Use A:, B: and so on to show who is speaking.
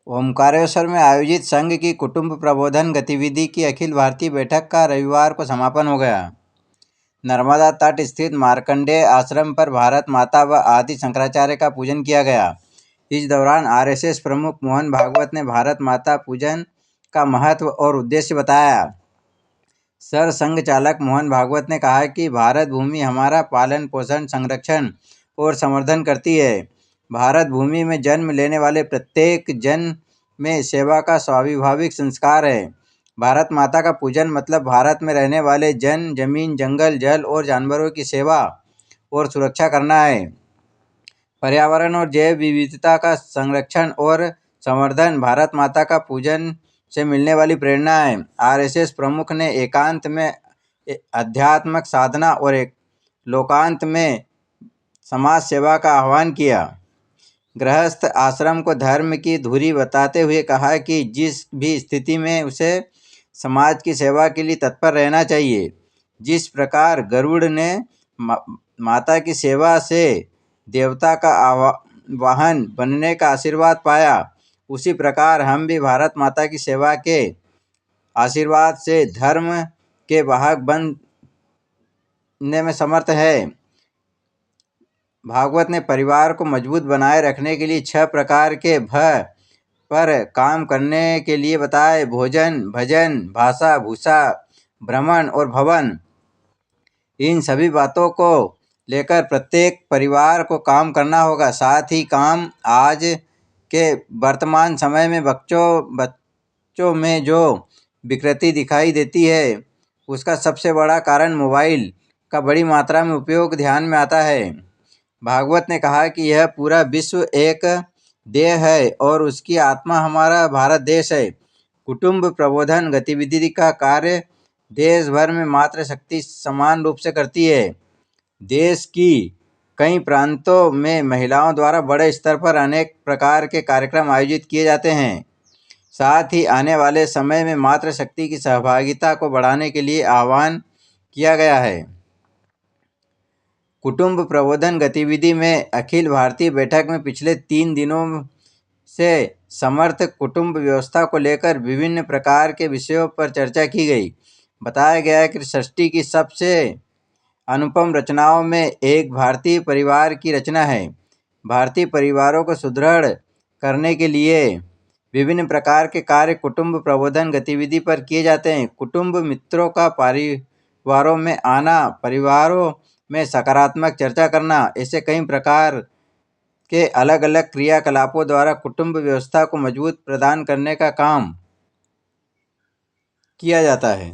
A: ओमकारेश्वर में आयोजित संघ की कुटुंब प्रबोधन गतिविधि की अखिल भारतीय बैठक का रविवार को समापन हो गया। नर्मदा तट स्थित मार्कंडेय आश्रम पर भारत माता व आदि शंकराचार्य का पूजन किया गया। इस दौरान आरएसएस प्रमुख मोहन भागवत ने भारत माता पूजन का महत्व और उद्देश्य बताया। सरसंघ चालक मोहन भागवत ने कहा कि भारत भूमि हमारा पालन पोषण संरक्षण और संवर्धन करती है। भारत भूमि में जन्म लेने वाले प्रत्येक जन में सेवा का स्वाभाविक संस्कार है। भारत माता का पूजन मतलब भारत में रहने वाले जन, जमीन, जंगल, जल और जानवरों की सेवा और सुरक्षा करना है। पर्यावरण और जैव विविधता का संरक्षण और संवर्धन भारत माता का पूजन से मिलने वाली प्रेरणा है। आरएसएस प्रमुख ने एकांत में आध्यात्मिक साधना और लोकांत में समाज सेवा का आह्वान किया। गृहस्थ आश्रम को धर्म की धुरी बताते हुए कहा कि जिस भी स्थिति में उसे समाज की सेवा के लिए तत्पर रहना चाहिए। जिस प्रकार गरुड़ ने माता की सेवा से देवता का वाहन बनने का आशीर्वाद पाया, उसी प्रकार हम भी भारत माता की सेवा के आशीर्वाद से धर्म के वाहक बनने में समर्थ है। भागवत ने परिवार को मजबूत बनाए रखने के लिए 6 प्रकार के भ पर काम करने के लिए बताए: भोजन, भजन, भाषा, भूषा, भ्रमण और भवन। इन सभी बातों को लेकर प्रत्येक परिवार को काम करना होगा। साथ ही काम आज के वर्तमान समय में बच्चों में जो विकृति दिखाई देती है, उसका सबसे बड़ा कारण मोबाइल का बड़ी मात्रा में उपयोग ध्यान में आता है। भागवत ने कहा कि यह पूरा विश्व एक देह है और उसकी आत्मा हमारा भारत देश है। कुटुंब प्रबोधन गतिविधि का कार्य देश भर में मातृशक्ति समान रूप से करती है। देश की कई प्रांतों में महिलाओं द्वारा बड़े स्तर पर अनेक प्रकार के कार्यक्रम आयोजित किए जाते हैं। साथ ही आने वाले समय में मातृशक्ति की सहभागिता को बढ़ाने के लिए आह्वान किया गया है। कुटुंब प्रबोधन गतिविधि में अखिल भारतीय बैठक में पिछले 3 दिनों से समर्थ कुटुंब व्यवस्था को लेकर विभिन्न प्रकार के विषयों पर चर्चा की गई। बताया गया कि सृष्टि की सबसे अनुपम रचनाओं में एक भारतीय परिवार की रचना है। भारतीय परिवारों को सुदृढ़ करने के लिए विभिन्न प्रकार के कार्य कुटुंब प्रबोधन गतिविधि पर किए जाते हैं। कुटुंब मित्रों का परिवारों में आना, परिवारों में सकारात्मक चर्चा करना, ऐसे कई प्रकार के अलग अलग क्रियाकलापों द्वारा कुटुंब व्यवस्था को मजबूत प्रदान करने का काम किया जाता है।